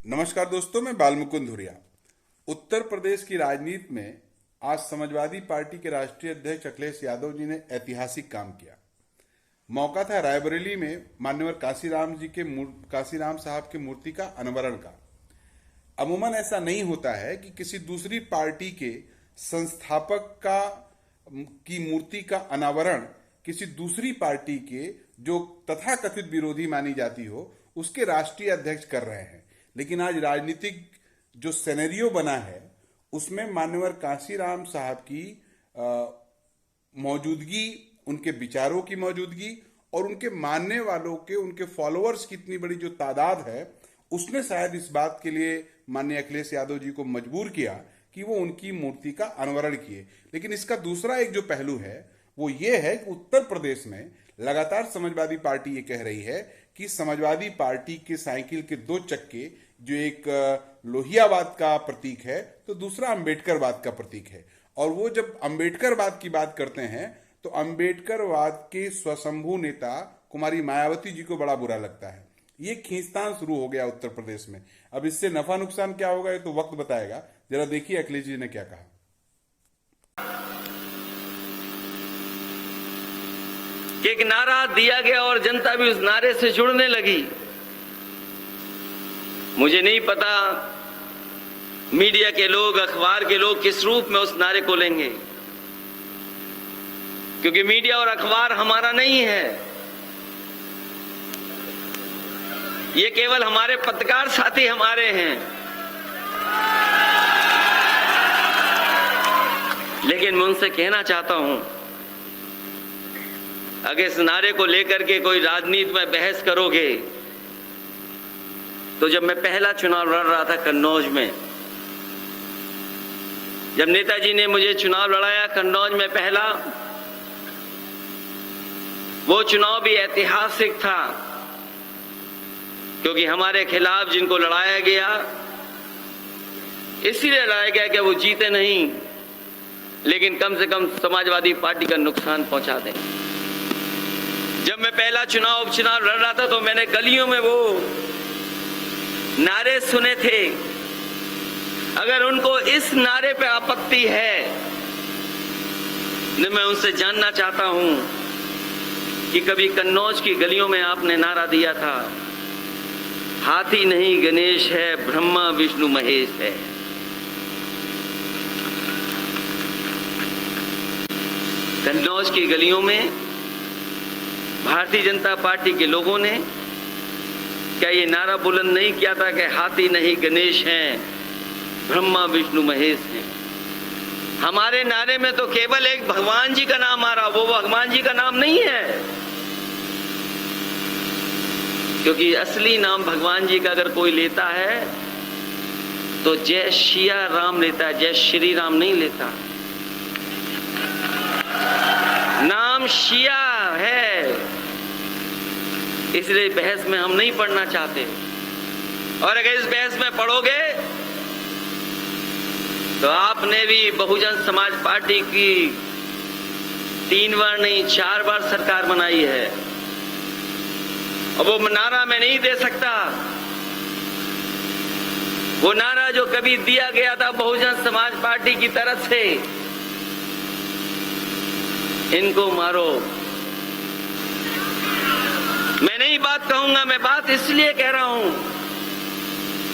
नमस्कार दोस्तों, मैं बालमुकुंद धुरिया। उत्तर प्रदेश की राजनीति में आज समाजवादी पार्टी के राष्ट्रीय अध्यक्ष अखिलेश यादव जी ने ऐतिहासिक काम किया। मौका था रायबरेली में मान्यवर काशीराम साहब की मूर्ति का अनावरण का। अमूमन ऐसा नहीं होता है कि किसी दूसरी पार्टी के संस्थापक की मूर्ति का अनावरण किसी दूसरी पार्टी के जो तथाकथित विरोधी मानी जाती हो उसके राष्ट्रीय अध्यक्ष कर रहे हैं। लेकिन आज राजनीतिक जो सिनेरियो बना है उसमें मान्यवर काशीराम साहब की मौजूदगी, उनके विचारों की मौजूदगी और उनके मानने वालों के, उनके फॉलोअर्स की इतनी बड़ी जो तादाद है, उसने शायद इस बात के लिए माननीय अखिलेश यादव जी को मजबूर किया कि वो उनकी मूर्ति का अनावरण किए। लेकिन इसका दूसरा एक जो पहलू है वो ये है कि उत्तर प्रदेश में लगातार समाजवादी पार्टी ये कह रही है कि समाजवादी पार्टी के साइकिल के दो चक्के, जो एक लोहियावाद का प्रतीक है तो दूसरा अंबेडकरवाद का प्रतीक है। और वो जब अंबेडकरवाद की बात करते हैं तो अंबेडकरवाद के स्वशंभू नेता कुमारी मायावती जी को बड़ा बुरा लगता है। ये खींचतान शुरू हो गया उत्तर प्रदेश में। अब इससे नफा नुकसान क्या होगा ये तो वक्त बताएगा। जरा देखिए अखिलेश जी ने क्या कहा। एक नारा दिया गया और जनता भी उस नारे से जुड़ने लगी। मुझे नहीं पता मीडिया के लोग, अखबार के लोग किस रूप में उस नारे को लेंगे, क्योंकि मीडिया और अखबार हमारा नहीं है। ये केवल हमारे पत्रकार साथी हमारे हैं। लेकिन मैं उनसे कहना चाहता हूं, अगर इस नारे को लेकर के कोई राजनीति में बहस करोगे तो जब मैं पहला चुनाव लड़ रहा था कन्नौज में, जब नेताजी ने मुझे चुनाव लड़ाया कन्नौज में पहला, वो चुनाव भी ऐतिहासिक था क्योंकि हमारे खिलाफ जिनको लड़ाया गया इसीलिए लड़ाया गया कि वो जीते नहीं, लेकिन कम से कम समाजवादी पार्टी का नुकसान पहुंचा दें। जब मैं पहला उपचुनाव लड़ रहा था तो मैंने गलियों में वो नारे सुने थे। अगर उनको इस नारे पे आपत्ति है तो मैं उनसे जानना चाहता हूं कि कभी कन्नौज की गलियों में आपने नारा दिया था, हाथी नहीं गणेश है, ब्रह्मा विष्णु महेश है। कन्नौज की गलियों में भारतीय जनता पार्टी के लोगों ने क्या ये नारा बुलंद नहीं किया था कि हाथी नहीं गणेश हैं, ब्रह्मा विष्णु महेश हैं? हमारे नारे में तो केवल एक भगवान जी का नाम आ रहा, वो भगवान जी का नाम नहीं है, क्योंकि असली नाम भगवान जी का अगर कोई लेता है तो जय शिया राम लेता है, जय श्री राम नहीं लेता। नाम शिया है, इसलिए बहस में हम नहीं पढ़ना चाहते। और अगर इस बहस में पढ़ोगे तो आपने भी बहुजन समाज पार्टी की 3 बार नहीं 4 बार सरकार बनाई है। अब वो नारा मैं नहीं दे सकता, वो नारा जो कभी दिया गया था बहुजन समाज पार्टी की तरफ से, इनको मारो। मैं नहीं बात कहूंगा, मैं बात इसलिए कह रहा हूं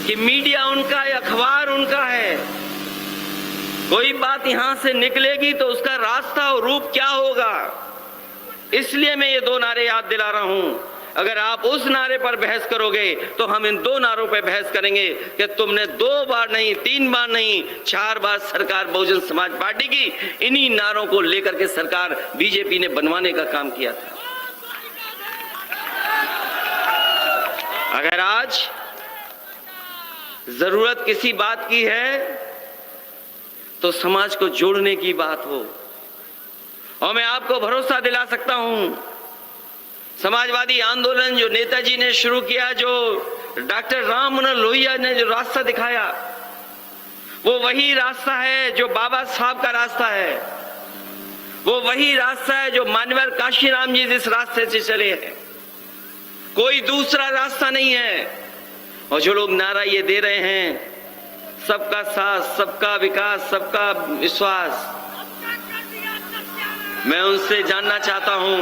कि मीडिया उनका है, अखबार उनका है। कोई बात यहां से निकलेगी तो उसका रास्ता और रूप क्या होगा, इसलिए मैं ये 2 नारे याद दिला रहा हूं। अगर आप उस नारे पर बहस करोगे तो हम इन 2 नारों पर बहस करेंगे कि तुमने 2 बार नहीं, 3 बार नहीं, 4 बार सरकार बहुजन समाज पार्टी की इन्हीं नारों को लेकर के सरकार बीजेपी ने बनवाने का काम किया था। अगर आज जरूरत किसी बात की है तो समाज को जोड़ने की बात हो, और मैं आपको भरोसा दिला सकता हूं, समाजवादी आंदोलन जो नेताजी ने शुरू किया, जो डॉक्टर राम मनोहर लोहिया ने जो रास्ता दिखाया, वो वही रास्ता है जो बाबा साहब का रास्ता है, वो वही रास्ता है जो मान्यवर काशीराम जी जिस रास्ते से चले हैं। कोई दूसरा रास्ता नहीं है। और जो लोग नारा ये दे रहे हैं, सबका साथ, सबका विकास, सबका विश्वास, मैं उनसे जानना चाहता हूं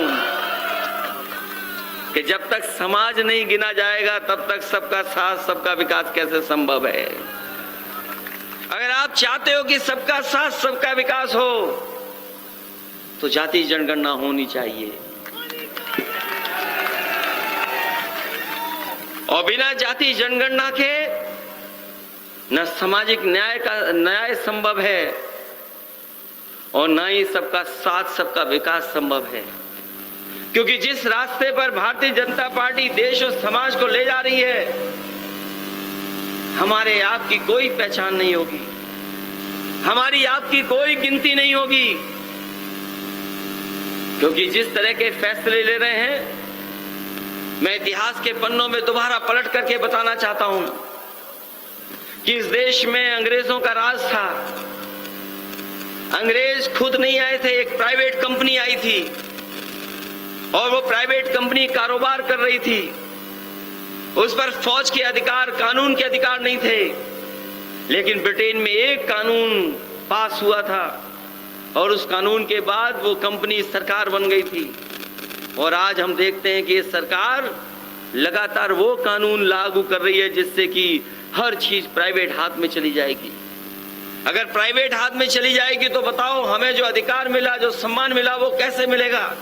कि जब तक समाज नहीं गिना जाएगा तब तक सबका साथ, सबका विकास कैसे संभव है। अगर आप चाहते हो कि सबका साथ, सबका विकास हो, तो जाति जनगणना होनी चाहिए, और बिना जाति जनगणना के न सामाजिक न्याय संभव है और न ही सबका साथ, सबका विकास संभव है। क्योंकि जिस रास्ते पर भारतीय जनता पार्टी देश और समाज को ले जा रही है, हमारे आपकी कोई पहचान नहीं होगी, हमारी आपकी कोई गिनती नहीं होगी। क्योंकि जिस तरह के फैसले ले रहे हैं, मैं इतिहास के पन्नों में दोबारा पलट करके बताना चाहता हूं कि इस देश में अंग्रेजों का राज था। अंग्रेज खुद नहीं आए थे, एक प्राइवेट कंपनी आई थी और वो प्राइवेट कंपनी कारोबार कर रही थी। उस पर फौज के अधिकार, कानून के अधिकार नहीं थे। लेकिन ब्रिटेन में एक कानून पास हुआ था और उस कानून के बाद वो कंपनी सरकार बन गई थी। और आज हम देखते हैं कि ये सरकार लगातार वो कानून लागू कर रही है जिससे कि हर चीज प्राइवेट हाथ में चली जाएगी। अगर प्राइवेट हाथ में चली जाएगी तो बताओ, हमें जो अधिकार मिला, जो सम्मान मिला, वो कैसे मिलेगा?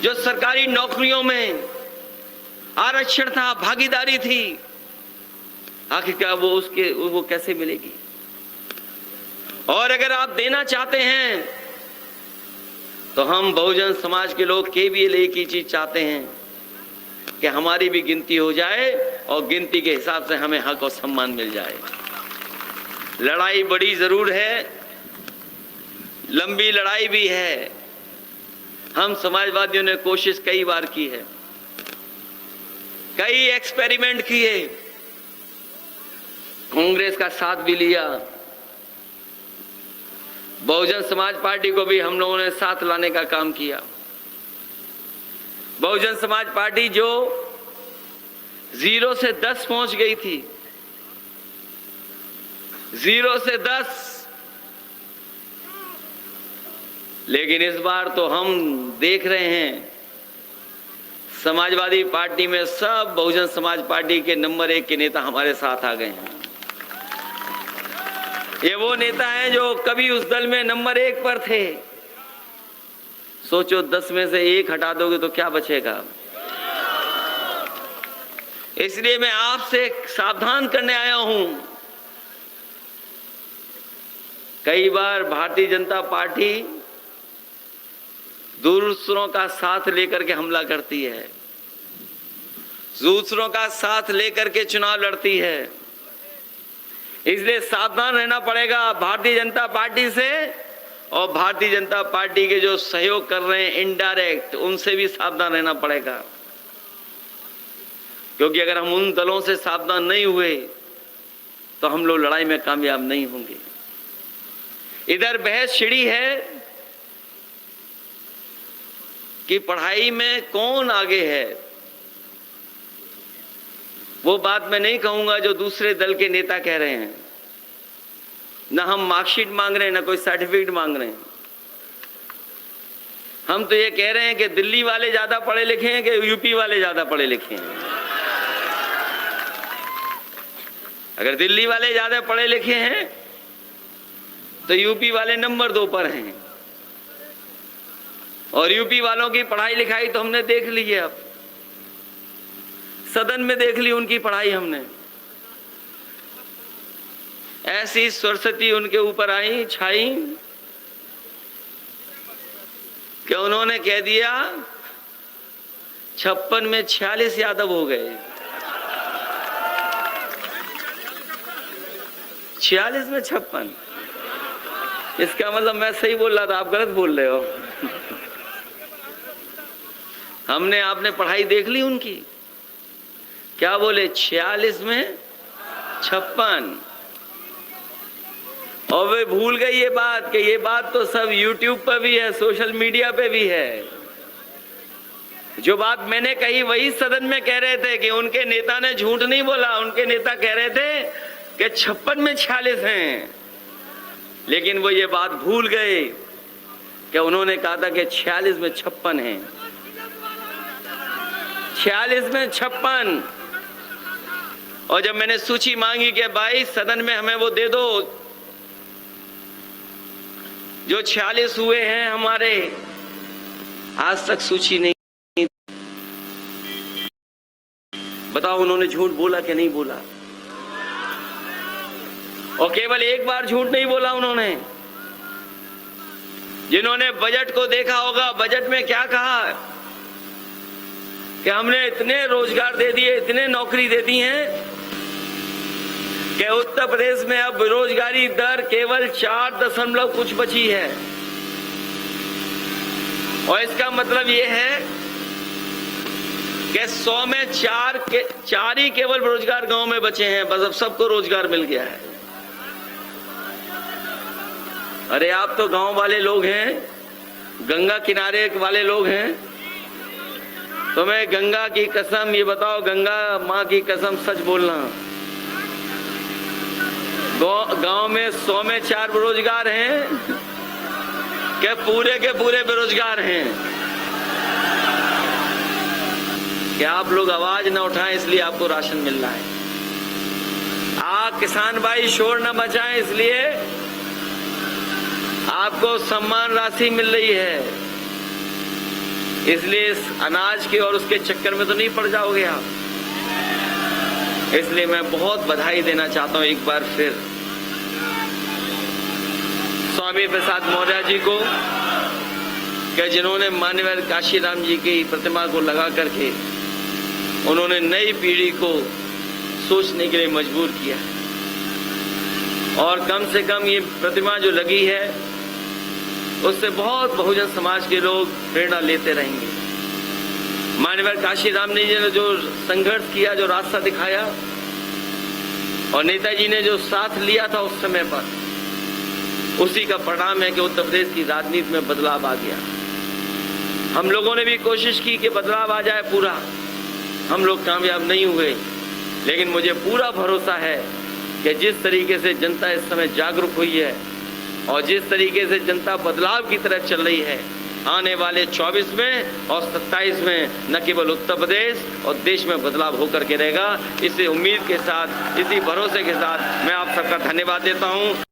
जो सरकारी नौकरियों में आरक्षण था, भागीदारी थी, आखिर क्या वो कैसे मिलेगी? और अगर आप देना चाहते हैं तो हम बहुजन समाज के लोग केवल एक ही चीज चाहते हैं कि हमारी भी गिनती हो जाए और गिनती के हिसाब से हमें हक और सम्मान मिल जाए। लड़ाई बड़ी जरूर है, लंबी लड़ाई भी है। हम समाजवादियों ने कोशिश कई बार की है, कई एक्सपेरिमेंट किए, कांग्रेस का साथ भी लिया, बहुजन समाज पार्टी को भी हम लोगों ने साथ लाने का काम किया। बहुजन समाज पार्टी जो 0 से 10 पहुंच गई थी, 0 से 10, लेकिन इस बार तो हम देख रहे हैं समाजवादी पार्टी में सब बहुजन समाज पार्टी के नंबर 1 के नेता हमारे साथ आ गए हैं। ये वो नेता हैं जो कभी उस दल में नंबर 1 पर थे। सोचो 10 में से 1 हटा दोगे तो क्या बचेगा? इसलिए मैं आपसे सावधान करने आया हूं। कई बार भारतीय जनता पार्टी दूसरों का साथ लेकर के हमला करती है, दूसरों का साथ लेकर के चुनाव लड़ती है। इसलिए सावधान रहना पड़ेगा भारतीय जनता पार्टी से, और भारतीय जनता पार्टी के जो सहयोग कर रहे हैं इनडायरेक्ट, उनसे भी सावधान रहना पड़ेगा। क्योंकि अगर हम उन दलों से सावधान नहीं हुए तो हम लोग लड़ाई में कामयाब नहीं होंगे। इधर बहस छिड़ी है कि पढ़ाई में कौन आगे है। वो बात मैं नहीं कहूंगा जो दूसरे दल के नेता कह रहे हैं। ना हम मार्कशीट मांग रहे हैं, ना कोई सर्टिफिकेट मांग रहे हैं। हम तो ये कह रहे हैं कि दिल्ली वाले ज्यादा पढ़े लिखे हैं कि यूपी वाले ज्यादा पढ़े लिखे हैं। अगर दिल्ली वाले ज्यादा पढ़े लिखे हैं तो यूपी वाले नंबर 2 पर हैं, और यूपी वालों की पढ़ाई लिखाई तो हमने देख ली है। अब सदन में देख ली उनकी पढ़ाई हमने। ऐसी सरस्वती उनके ऊपर आई, छाई, कि उन्होंने कह दिया 56 में 46 यादव हो गए। 46 में 56, इसका मतलब मैं सही बोल रहा था, आप गलत बोल रहे हो। हमने आपने पढ़ाई देख ली उनकी, क्या बोले 46 में 56, और वे भूल गई ये बात कि ये बात तो सब YouTube पर भी है, सोशल मीडिया पे भी है। जो बात मैंने कही वही सदन में कह रहे थे कि उनके नेता ने झूठ नहीं बोला। उनके नेता कह रहे थे कि 56 में 46 हैं, लेकिन वो ये बात भूल गए कि उन्होंने कहा था कि 46 में 56 हैं, 46 में 56। और जब मैंने सूची मांगी कि भाई सदन में हमें वो दे दो जो 46 हुए हैं हमारे, आज तक सूची नहीं। बताओ उन्होंने झूठ बोला कि नहीं बोला? और केवल एक बार झूठ नहीं बोला उन्होंने। जिन्होंने बजट को देखा होगा, बजट में क्या कहा कि हमने इतने रोजगार दे दिए, इतने नौकरी दे दी हैं कि उत्तर प्रदेश में अब बेरोजगारी दर केवल 4 कुछ बची है। और इसका मतलब ये है कि 100 में 4 ही केवल बेरोजगार गांव में बचे हैं। बस अब सबको रोजगार मिल गया है। अरे आप तो गांव वाले लोग हैं, गंगा किनारे वाले लोग हैं, तो मैं गंगा की कसम ये बताओ, गंगा माँ की कसम सच बोलना, गांव में 100 में 4 बेरोजगार हैं कि पूरे के पूरे बेरोजगार हैं? कि आप लोग आवाज न उठाएं इसलिए आपको राशन मिल रहा है। किसान भाई शोर न मचाएं इसलिए आपको सम्मान राशि मिल रही है। इसलिए इस अनाज के और उसके चक्कर में तो नहीं पड़ जाओगे आप। इसलिए मैं बहुत बधाई देना चाहता हूं एक बार फिर स्वामी प्रसाद मौर्य जी को कि जिन्होंने माननीय काशीराम जी की प्रतिमा को लगा करके उन्होंने नई पीढ़ी को सोचने के लिए मजबूर किया। और कम से कम ये प्रतिमा जो लगी है उससे बहुत बहुजन समाज के लोग प्रेरणा लेते रहेंगे। माननीय काशीराम जी ने जो संघर्ष किया, जो रास्ता दिखाया, और नेताजी ने जो साथ लिया था उस समय पर, उसी का परिणाम है कि उत्तर प्रदेश की राजनीति में बदलाव आ गया। हम लोगों ने भी कोशिश की कि बदलाव आ जाए पूरा, हम लोग कामयाब नहीं हुए, लेकिन मुझे पूरा भरोसा है कि जिस तरीके से जनता इस समय जागरूक हुई है और जिस तरीके से जनता बदलाव की तरफ चल रही है, आने वाले 24 में और 27 में न केवल उत्तर प्रदेश और देश में बदलाव होकर के रहेगा। इसी उम्मीद के साथ, इसी भरोसे के साथ मैं आप सबका धन्यवाद देता हूं।